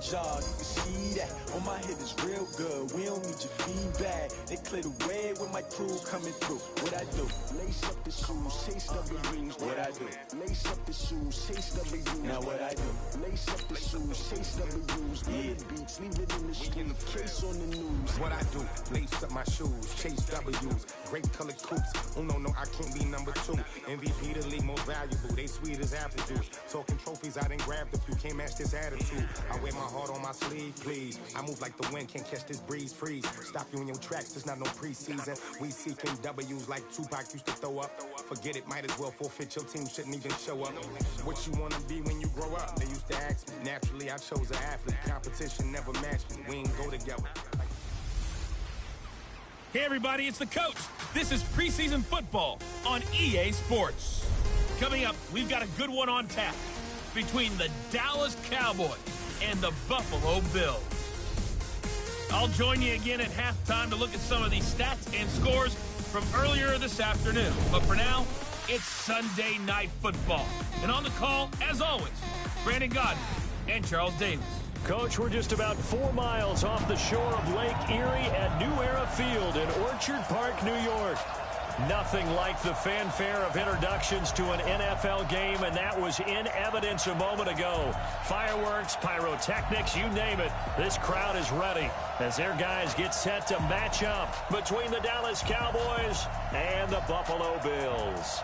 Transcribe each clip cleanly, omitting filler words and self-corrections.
job, you can see that. On my hit is real good, we don't need your feedback. They clear the way with my crew coming through. What I do? Lace up the shoes, chase W's. What I do? Lace up the shoes, chase W's. Now what I do? Lace up the shoes, chase W's. Yeah, beats, leave it in the street, case on the news. What I do? Lace up my shoes, chase W's. Great colored coops. Oh no, I can't be number 2. MVP the league most valuable. They sweet as apple juice. Talking trophies, I done grabbed a few. Can't match this attitude. I wear my heart on my sleeve, please. I move like the wind, can't catch this breeze, freeze. Stop you in your tracks, there's not no preseason. We seeking W's like Tupac used to throw up. Forget it, might as well forfeit. Your team shouldn't even show up. What you wanna be when you grow up? They used to ask me. Naturally, I chose an athlete. Competition never matched me. We ain't go together. Hey everybody, it's the coach. This is preseason football on EA Sports. Coming up, we've got a good one on tap between the Dallas Cowboys and the Buffalo Bills. I'll join you again at halftime to look at some of these stats and scores from earlier this afternoon. But for now, it's Sunday Night Football. And on the call, as always, Brandon Godden and Charles Davis. Coach, we're just about 4 miles off the shore of Lake Erie at New Era Field in Orchard Park, New York. Nothing like the fanfare of introductions to an NFL game, and that was in evidence a moment ago. Fireworks, pyrotechnics, you name it. This crowd is ready as their guys get set to match up between the Dallas Cowboys and the Buffalo Bills.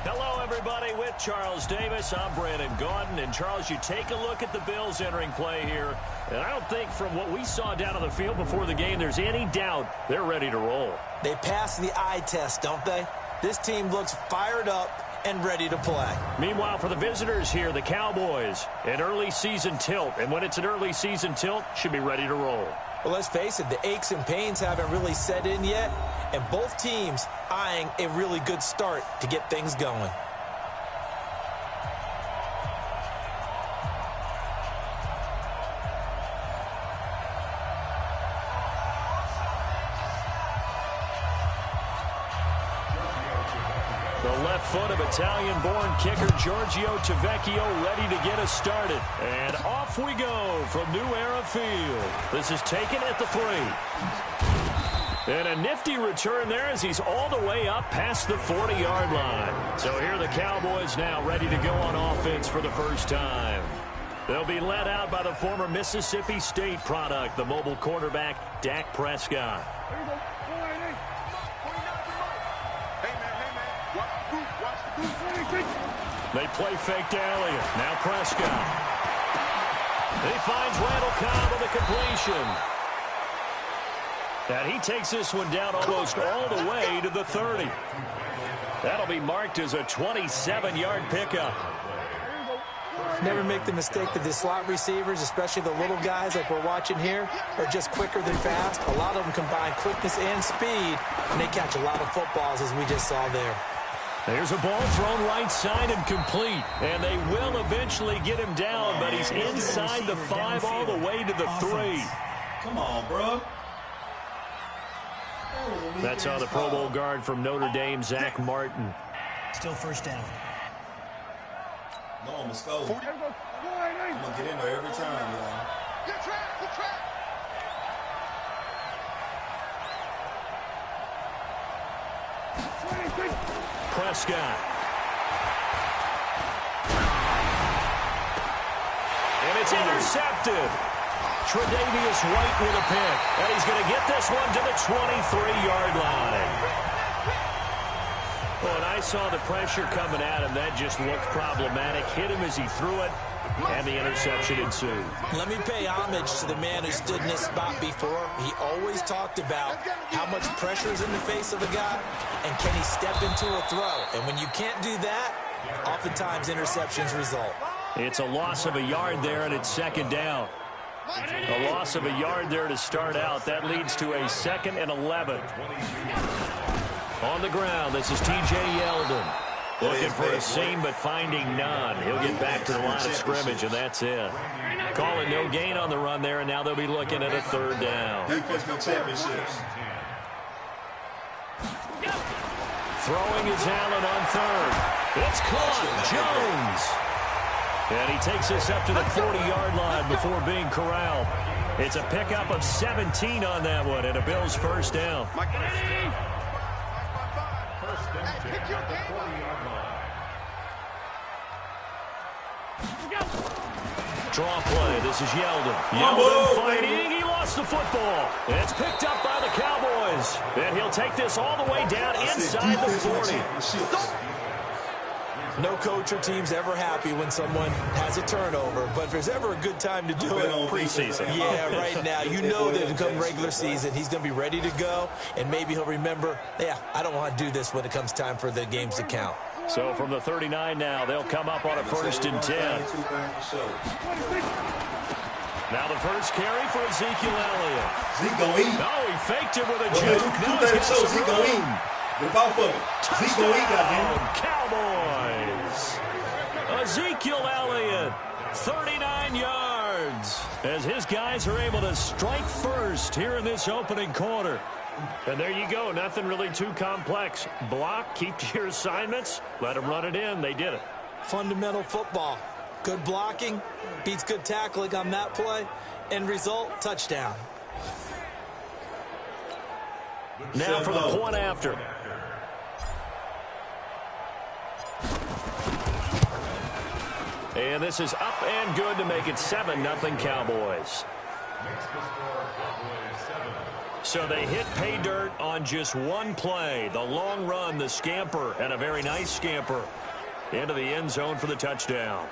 Hello, everybody. With Charles Davis, I'm Brandon Gaudin. And, Charles, you take a look at the Bills entering play here, and I don't think from what we saw down on the field before the game there's any doubt they're ready to roll. They pass the eye test, don't they? This team looks fired up and ready to play. Meanwhile, for the visitors here, the Cowboys, an early season tilt. And when it's an early season tilt, should be ready to roll. Well, let's face it, the aches and pains haven't really set in yet, and both teams eyeing a really good start to get things going. The left foot of Italian-born kicker Giorgio Tavecchio ready to get us started. And off we go from New Era Field. This is taken at the 3. And a nifty return there as he's all the way up past the 40-yard line. So here are the Cowboys now ready to go on offense for the first time. They'll be led out by the former Mississippi State product, the mobile quarterback, Dak Prescott. They play fake to Elliott. Now Prescott. He finds Randall Cobb with a completion. And he takes this one down almost all the way to the 30. That'll be marked as a 27-yard pickup. Never make the mistake that the slot receivers, especially the little guys like we're watching here, are just quicker than fast. A lot of them combine quickness and speed, and they catch a lot of footballs, as we just saw there. There's a ball thrown right side and complete. And they will eventually get him down, but he's inside the 5 all the way to the 3. Come on, bro. That's on the Pro Bowl guard from Notre Dame, Zach Martin. Still first down. No, let's go. I'm going to get in there every time, y'all. Good track, good track. Prescott. And it's intercepted. Tre'Davious White with a pick. And he's going to get this one to the 23-yard line. Well, and I saw the pressure coming at him. That just looked problematic. Hit him as he threw it, and the interception ensued. Let me pay homage to the man who stood in this spot before. He always talked about how much pressure is in the face of a guy, and can he step into a throw. And when you can't do that, oftentimes interceptions result. It's a loss of a yard there, and it's second down. A loss of a yard there to start out. That leads to a 2nd and 11. On the ground, this is T.J. Yeldon. Looking for a seam, but finding none. He'll get back to the line of scrimmage, and that's it. Calling no gain on the run there, and now they'll be looking at a 3rd down. Throwing is Allen on 3rd. It's caught. Jones. And he takes this up to the 40-yard line before being corralled. It's a pickup of 17 on that one, and a Bills first down. First and 10 at the 40-yard line. Draw play. This is Yeldon. Yeldon fighting. He lost the football. It's picked up by the Cowboys. And he'll take this all the way down inside the 40. No coach or team's ever happy when someone has a turnover, but if there's ever a good time to do it, preseason. Yeah, right now. You know that come regular season, he's going to be ready to go, and maybe he'll remember, yeah, I don't want to do this when it comes time for the games to count. So from the 39 now, they'll come up on a 1st and 10. Now the first carry for Ezekiel Elliott. Zeke gonna eat. No, he faked it with a juke. Now he's got some Zeke gonna eat. Get off of it. Zeke gonna eat, goddamn. Cowboys. Ezekiel Elliott, 39 yards. As his guys are able to strike first here in this opening quarter. And there you go. Nothing really too complex. Block, keep to your assignments, let them run it in. They did it. Fundamental football. Good blocking, beats good tackling on that play. End result, touchdown. Now for the point after. And this is up and good to make it 7-0 Cowboys. So they hit pay dirt on just one play. The long run, the scamper, and a very nice scamper into the end zone for the touchdown.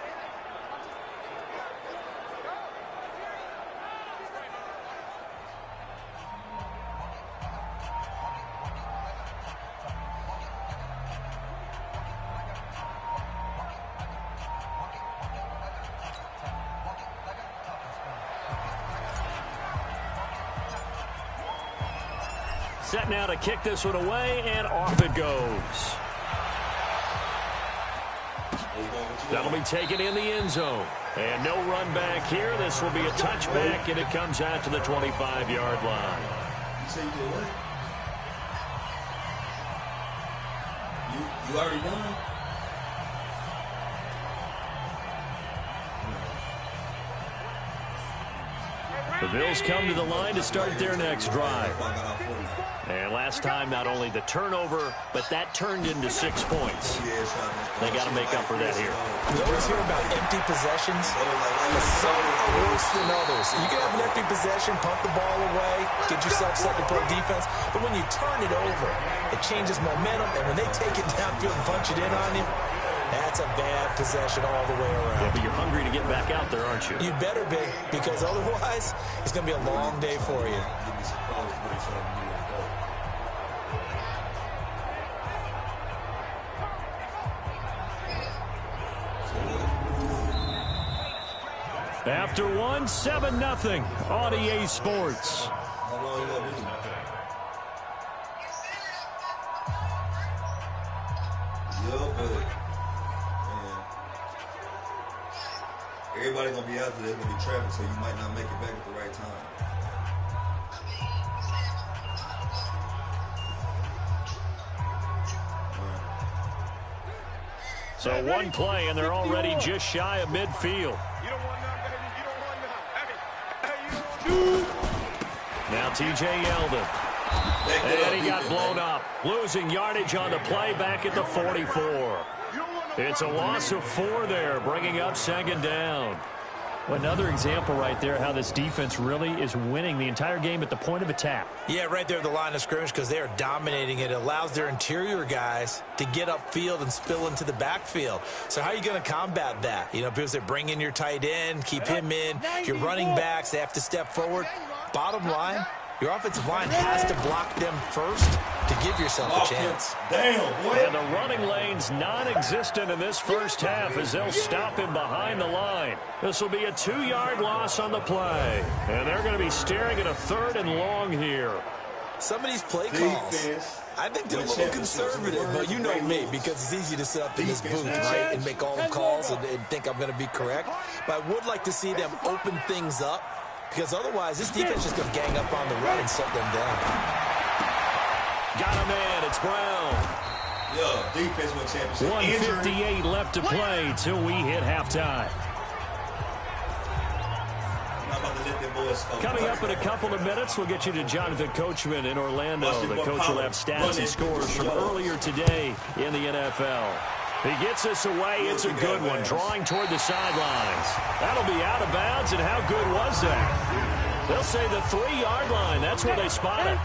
Set now to kick this one away, and off it goes. That'll be taken in the end zone. And no run back here. This will be a touchback, and it comes out to the 25-yard line. You say you did what? You already done? The Bills come to the line to start their next drive. And last time, not only the turnover, but that turned into 6 points. They got to make up for that here. We always hear about empty possessions, but some are worse than others. You can have an empty possession, pump the ball away, get yourself set to play defense, but when you turn it over, it changes momentum, and when they take it downfield and punch it in on you, that's a bad possession all the way around. Yeah, but you're hungry to get back out there, aren't you? You better be, because otherwise, it's going to be a long day for you. After 7-0 on EA Sports. Everybody's going to be out there. There's going to be traffic, so you might not make it back at the right time. So one play, and they're already just shy of midfield. Now T.J. Yeldon. And he got blown up. Losing yardage on the play back at the 44. It's a loss of 4 there, bringing up 2nd down. Well, another example right there how this defense really is winning the entire game at the point of attack. Yeah, right there at the line of scrimmage because they are dominating it. It allows their interior guys to get upfield and spill into the backfield. So how are you going to combat that? You know, because they bring in your tight end, keep him in. Your running backs, they have to step forward. Bottom line, your offensive line has to block them first to give yourself a chance. Damn, boy. And the running lane's non-existent in this first half as they'll stop him behind the line. This will be a 2-yard loss on the play. And they're going to be staring at a 3rd and long here. Some of these play calls, I think they're a little conservative, but you know me, because it's easy to sit up in this booth, right, and make all the calls and think I'm going to be correct. But I would like to see them open things up, because otherwise this defense is going to gang up on the run and shut them down. Got a man. It's Brown. Yeah, defense won championship. 1:58 left to play till we hit halftime. them boys score. Coming up in a couple of minutes, we'll get you to Jonathan Coachman in Orlando. The coach will have stats and scores from earlier today in the NFL. He gets us away. It's a good one, drawing toward the sidelines. That'll be out of bounds, and how good was that? They'll say the 3-yard line. That's where they spot it.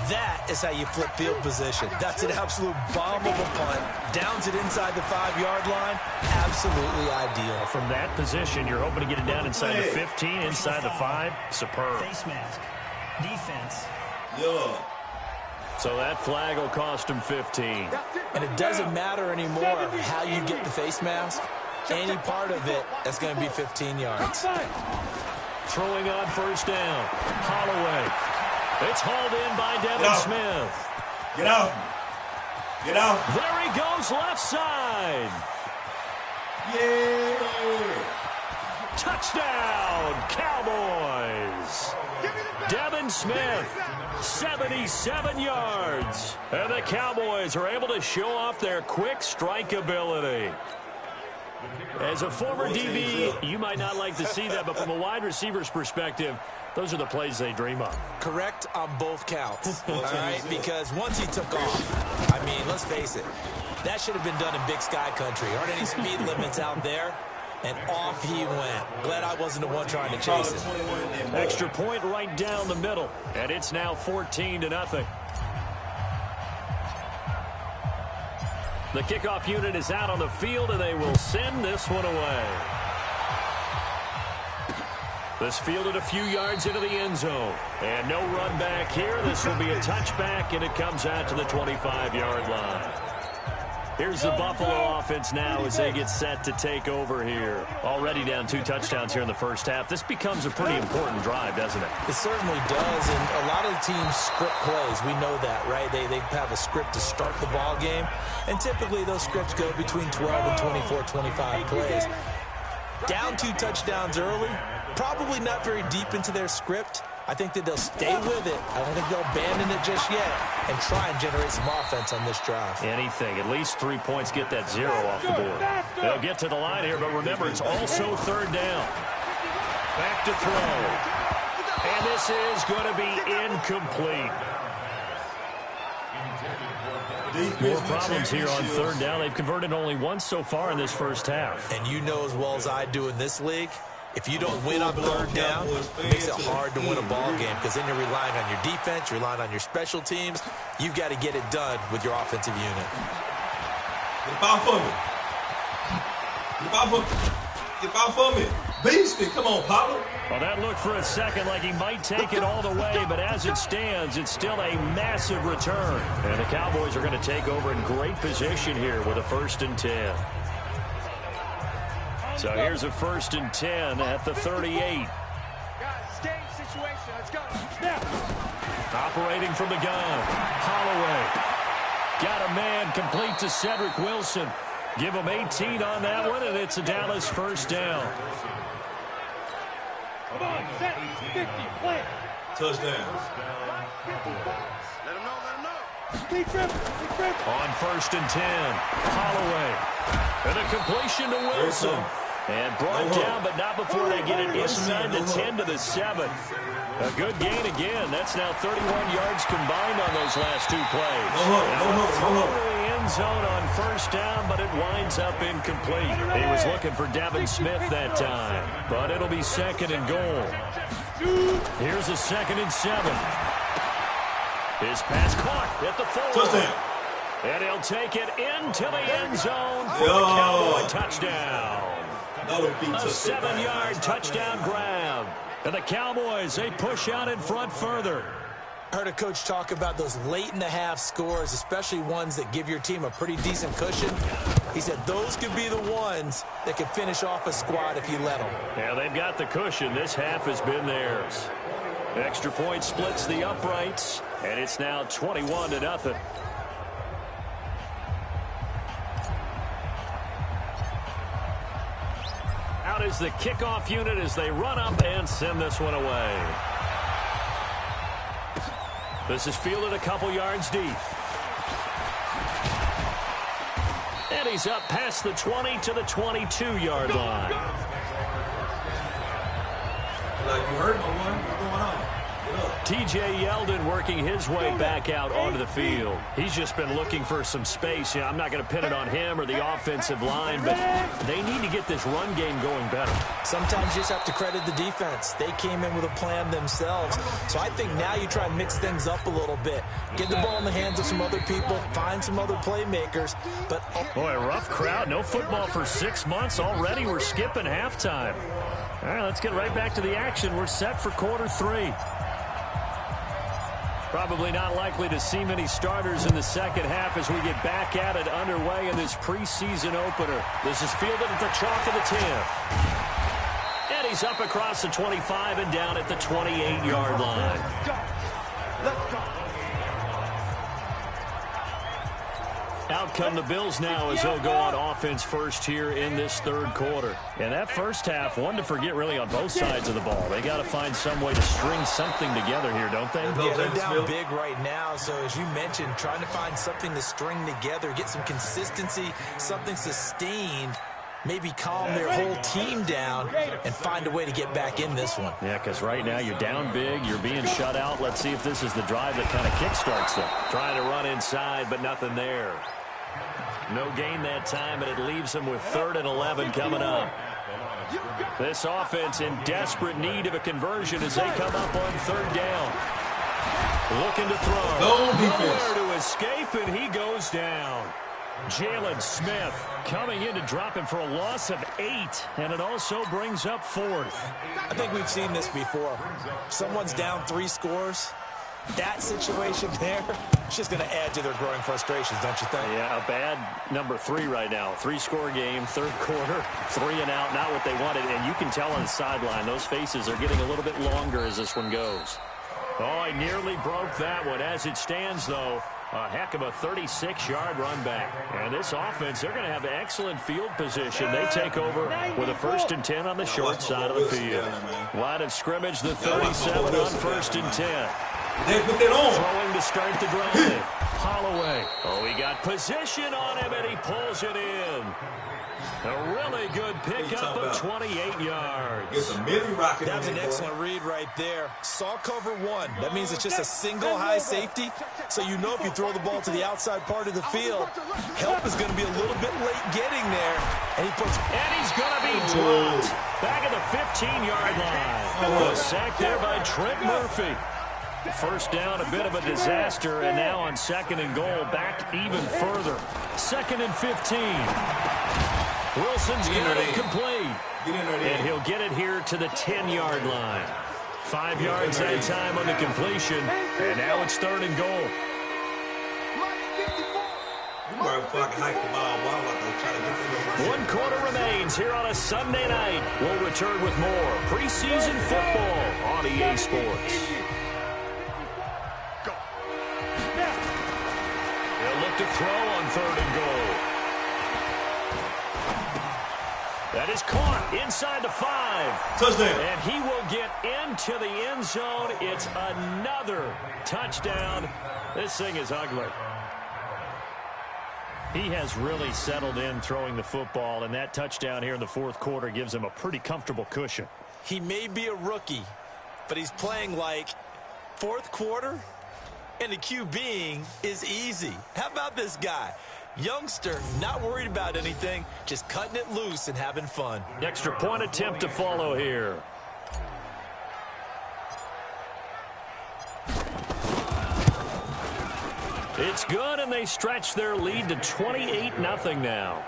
That is how you flip field position. That's an absolute bomb of a punt. Downs it inside the 5-yard line. Absolutely ideal. From that position, you're hoping to get it down inside the 15, inside the 5. Superb. Face mask. Defense. Yeah. So that flag will cost him 15. And it doesn't matter anymore how you get the face mask. Any part of it, that's going to be 15 yards. Throwing on first down. Holloway. It's hauled in by Devin Smith. Get out. Get out. There he goes left side. Yeah. Touchdown, Cowboys. Devin Smith, 77 yards. And the Cowboys are able to show off their quick strike ability. As a former DB, you might not like to see that, but from a wide receiver's perspective, those are the plays they dream of. Correct on both counts, all right? Because once he took off, I mean, let's face it, that should have been done in Big Sky Country. Aren't any speed limits out there? And off he went. Glad I wasn't the one trying to chase him. Extra point right down the middle, and it's now 14-0. The kickoff unit is out on the field, and they will send this one away. This fielded a few yards into the end zone. And no run back here. This will be a touchback, and it comes out to the 25-yard line. Here's the Buffalo offense now as they get set to take over here. Already down 2 touchdowns here in the first half. This becomes a pretty important drive, doesn't it? It certainly does, and a lot of the teams script plays. We know that, right? They have a script to start the ball game, and typically those scripts go between 12 and 24, 25 plays. Down 2 touchdowns early, probably not very deep into their script. I think that they'll stay with it. I don't think they'll abandon it just yet and try and generate some offense on this drive. Anything. At least 3 points, get that 0 off the board. They'll get to the line here, but remember, it's also third down. Back to throw. And this is going to be incomplete. More problems here on third down. They've converted only once so far in this first half. And you know as well as I do in this league, if you don't win on third down, it makes it hard to win a ball game because then you're relying on your defense, you're relying on your special teams. You've got to get it done with your offensive unit. Get the ball for me. Get the ball for me. Get the ball for me. Beast it. Come on, Pablo. Well, that looked for a second like he might take it all the way, but as it stands, it's still a massive return. And the Cowboys are going to take over in great position here with a 1st and 10. So here's a 1st and 10 at the 38. Operating from the gun. Holloway. Got a man complete to Cedric Wilson. Give him 18 on that one, and it's a Dallas 1st down. Come on, set, 50, play. Touchdown. Let him know. Big grip. On 1st and 10, Holloway. And a completion to Wilson. And brought down, but not before they get it inside the 10 to the 7. A good gain again. That's now 31 yards combined on those last 2 plays. Throw to the end zone on 1st down, but it winds up incomplete. He was looking for Devin Smith that time, but it'll be 2nd and goal. Here's a 2nd and 7. His pass caught at the 4. Touchdown. And he'll take it into the end zone for the Cowboy touchdown. A 7-yard touchdown grab. And the Cowboys, they push out in front further. I heard a coach talk about those late-in-the-half scores, especially ones that give your team a pretty decent cushion. He said those could be the ones that can finish off a squad if you let them. Yeah, they've got the cushion. This half has been theirs. Extra point splits the uprights, and it's now 21-0. Out is the kickoff unit as they run up and send this one away. This is fielded a couple yards deep. And he's up past the 20 to the 22-yard line. You hurt, my boy. What's going on? T.J. Yeldon working his way back out onto the field. He's just been looking for some space. I'm not going to pin it on him or the offensive line, but they need to get this run game going better. Sometimes you just have to credit the defense. They came in with a plan themselves. So I think now you try and mix things up a little bit. Get the ball in the hands of some other people, find some other playmakers. But boy, a rough crowd. No football for 6 months already. We're skipping halftime. All right, let's get right back to the action. We're set for quarter 3. Probably not likely to see many starters in the second half as we get back at it underway in this preseason opener. This is fielded at the chalk of the 10. And he's up across the 25 and down at the 28-yard line. Let's go. Out come the Bills now as they'll go on offense first here in this third quarter. And that first half, one to forget really on both sides of the ball. They got to find some way to string something together here, don't they? Yeah, they're down big right now. So as you mentioned, trying to find something to string together, get some consistency, something sustained, maybe calm their whole team down and find a way to get back in this one. Yeah, because right now you're down big, you're being shut out. Let's see if this is the drive that kind of kickstarts them. Trying to run inside, but nothing there. No gain that time, and it leaves them with 3rd and 11 coming up. This offense in desperate need of a conversion as they come up on 3rd down. Looking to throw. Nowhere to escape, and he goes down. Jalen Smith coming in to drop him for a loss of 8, and it also brings up 4th. I think we've seen this before. Someone's down 3 scores. That situation there, it's just going to add to their growing frustrations, don't you think? Yeah, a bad number 3 right now. 3-score game, 3rd quarter, 3 and out, not what they wanted. And you can tell on the sideline, those faces are getting a little bit longer as this one goes. Oh, he nearly broke that one. As it stands, though, a heck of a 36-yard run back. And this offense, they're going to have excellent field position. They take over with a 1st and 10 on the short side of the field. Line of scrimmage, the 37 on 1st and 10. Throwing to start the drive. Holloway. Oh, he got position on him, and he pulls it in. A really good pickup of 28 yards. That was an excellent read right there. Saw cover 1. That means it's just a single high safety. So you know if you throw the ball to the outside part of the field, help is going to be a little bit late getting there. And he's going to be dropped. Back at the 15-yard line. A sack there by Trent Murphy. First down, a bit of a disaster, and now on 2nd and goal, back even further. 2nd and 15. Wilson's got it complete. And he'll get it here to the 10-yard line. 5 yards that time on the completion, and now it's 3rd and goal. 1 quarter remains here on a Sunday night. We'll return with more preseason football on EA Sports. To throw on 3rd and goal. That is caught inside the 5. Touchdown. And he will get into the end zone. It's another touchdown. This thing is ugly. He has really settled in throwing the football, and that touchdown here in the 4th quarter gives him a pretty comfortable cushion. He may be a rookie, but he's playing like 4th quarter. And the QBing is easy. How about this guy? Youngster, not worried about anything, just cutting it loose and having fun. Extra point attempt to follow here. It's good, and they stretch their lead to 28-0 now.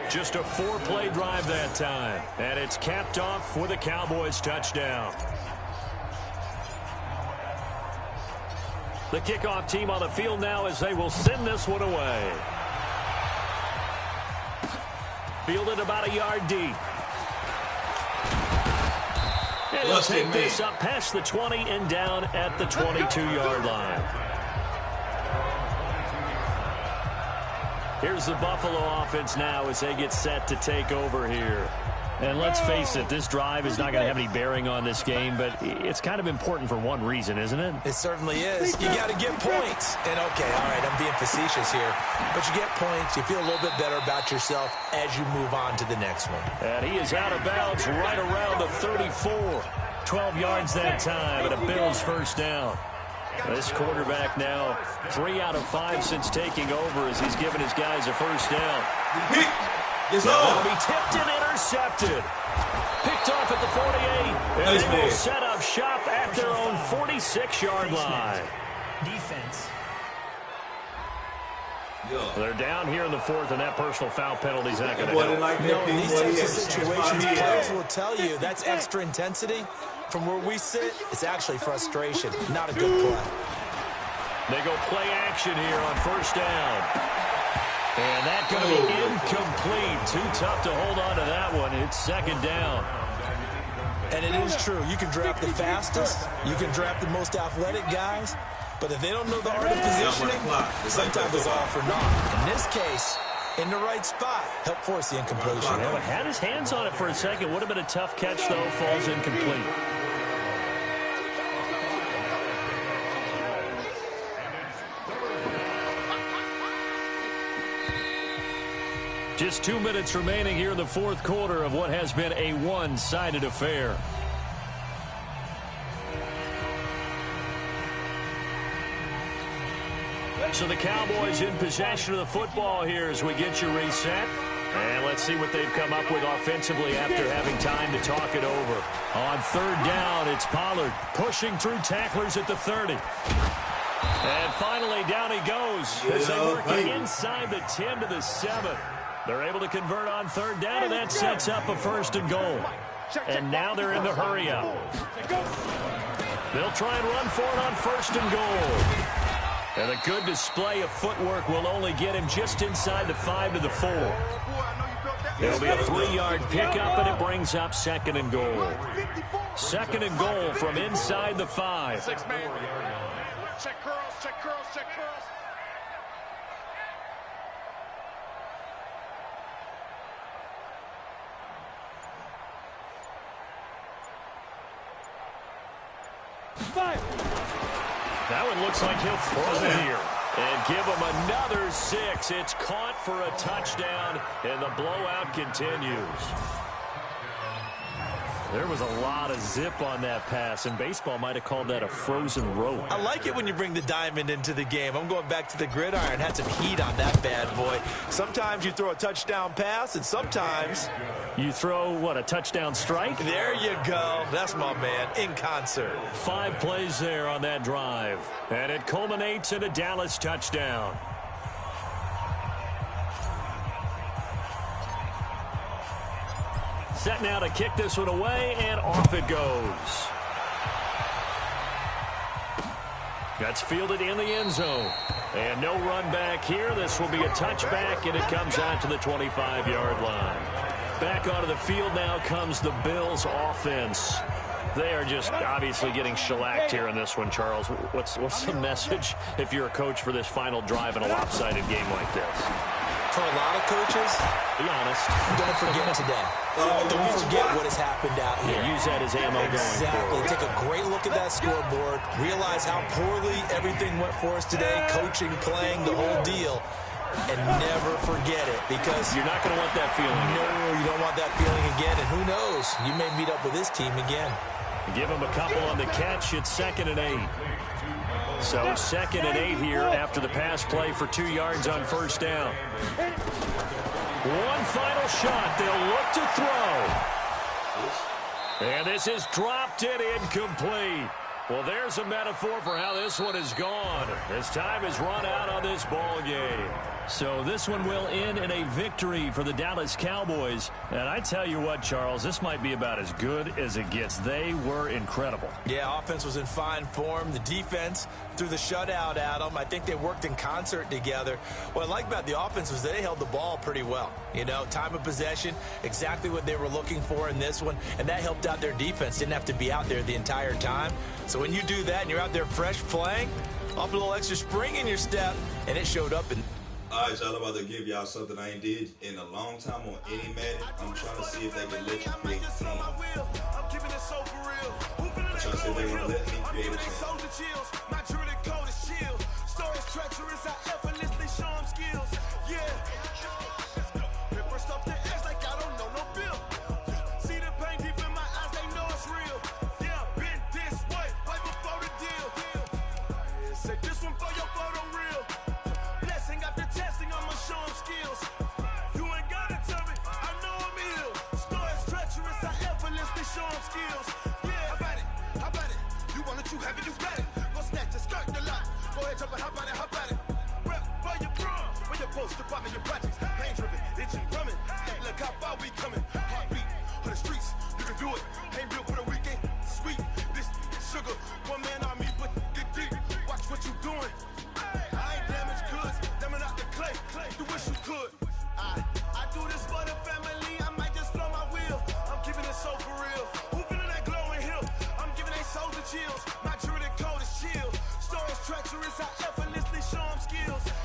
Just a 4-play drive that time, and it's capped off with a Cowboys touchdown. The kickoff team on the field now as they will send this one away. Fielded about a yard deep. And they'll take this up past the 20 and down at the 22-yard line. Here's the Buffalo offense now as they get set to take over here. And let's face it, this drive is not going to have any bearing on this game, but it's kind of important for one reason, isn't it? It certainly is. You got to get points. And, okay, all right, I'm being facetious here. But you get points, you feel a little bit better about yourself as you move on to the next one. And he is out of bounds right around the 34. 12 yards that time, and a Bills first down. This quarterback now 3 out of 5 since taking over as he's given his guys a first down. That'll be tipped and intercepted. Picked off at the 48, and they will set up shop at their own 46-yard line. Defense. They're down here in the 4th, and that personal foul penalty is not going to help. In these types of situations, players will tell you that's extra intensity. From where we sit, it's actually frustration, not a good play. They go play action here on first down. And that's going to be incomplete. Too tough to hold on to that one. It's second down. And it is true. You can draft the fastest. You can draft the most athletic guys. But if they don't know the art of positioning, sometimes it's all for naught. In this case, in the right spot, help force the incompletion. Yeah, had his hands on it for a second. Would have been a tough catch, though. Falls incomplete. Just 2 minutes remaining here in the 4th quarter of what has been a one-sided affair. So the Cowboys in possession of the football here as we get you reset. And let's see what they've come up with offensively after having time to talk it over. On third down, it's Pollard pushing through tacklers at the 30. And finally, down he goes as they work it inside the 10 to the 7. They're able to convert on third down, and that sets up a 1st and goal. And now they're in the hurry-up. They'll try and run for it on 1st and goal. And a good display of footwork will only get him just inside the 5 to the 4. It'll be a 3-yard pickup, and it brings up 2nd and goal. 2nd and goal from inside the 5. Check curls, check curls, check curls. That one looks like he'll throw it here. And give him another 6. It's caught for a touchdown, and the blowout continues. There was a lot of zip on that pass, and baseball might have called that a frozen rope. I like it when you bring the diamond into the game. I'm going back to the gridiron. Had some heat on that bad boy. Sometimes you throw a touchdown pass, and sometimes you throw, what, a touchdown strike? There you go. That's my man, in concert. 5 plays there on that drive, and it culminates in a Dallas touchdown. Set now to kick this one away, and off it goes. That's fielded in the end zone. And no run back here. This will be a touchback, and it comes out to the 25-yard line. Back onto the field now comes the Bills offense. They are just obviously getting shellacked here in this one, Charles. What's the message if you're a coach for this final drive in a lopsided game like this? For a lot of coaches, be honest, don't forget today. Don't forget what has happened out here. Use that as ammo going forward. Take a great look at that scoreboard. Realize how poorly everything went for us today. Coaching, playing, the whole deal. And never forget it, because you're not going to want that feeling. No, you don't want that feeling again. And who knows? You may meet up with this team again. Give him a couple on the catch. It's 2nd and 8. So 2nd and 8 here after the pass play for 2 yards on first down. One final shot. They'll look to throw. And this is dropped in incomplete. Well, there's a metaphor for how this one is gone. As time has run out on this ball game. So this one will end in a victory for the Dallas Cowboys. And I tell you what, Charles, this might be about as good as it gets. They were incredible. Yeah, offense was in fine form. The defense threw the shutout at them. I think they worked in concert together. What I like about the offense was they held the ball pretty well. You know, time of possession, exactly what they were looking for in this one. And that helped out their defense. Didn't have to be out there the entire time. So when you do that and you're out there fresh playing, off a little extra spring in your step, and it showed up in All right, y'all, I'm about to give y'all something I ain't did in a long time on any Madden. I'm trying to see if they can let you create a team. I'm trying to see if they want to let me create a team.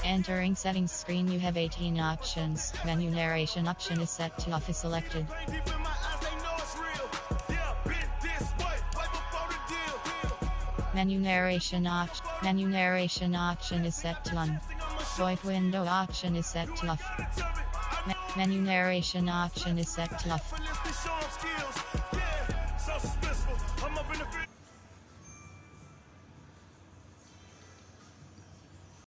Entering settings screen, you have 18 options. Menu narration option is set to off is selected. Menu narration option is set to on. VoIP window option is set to off. Menu narration option is set to off.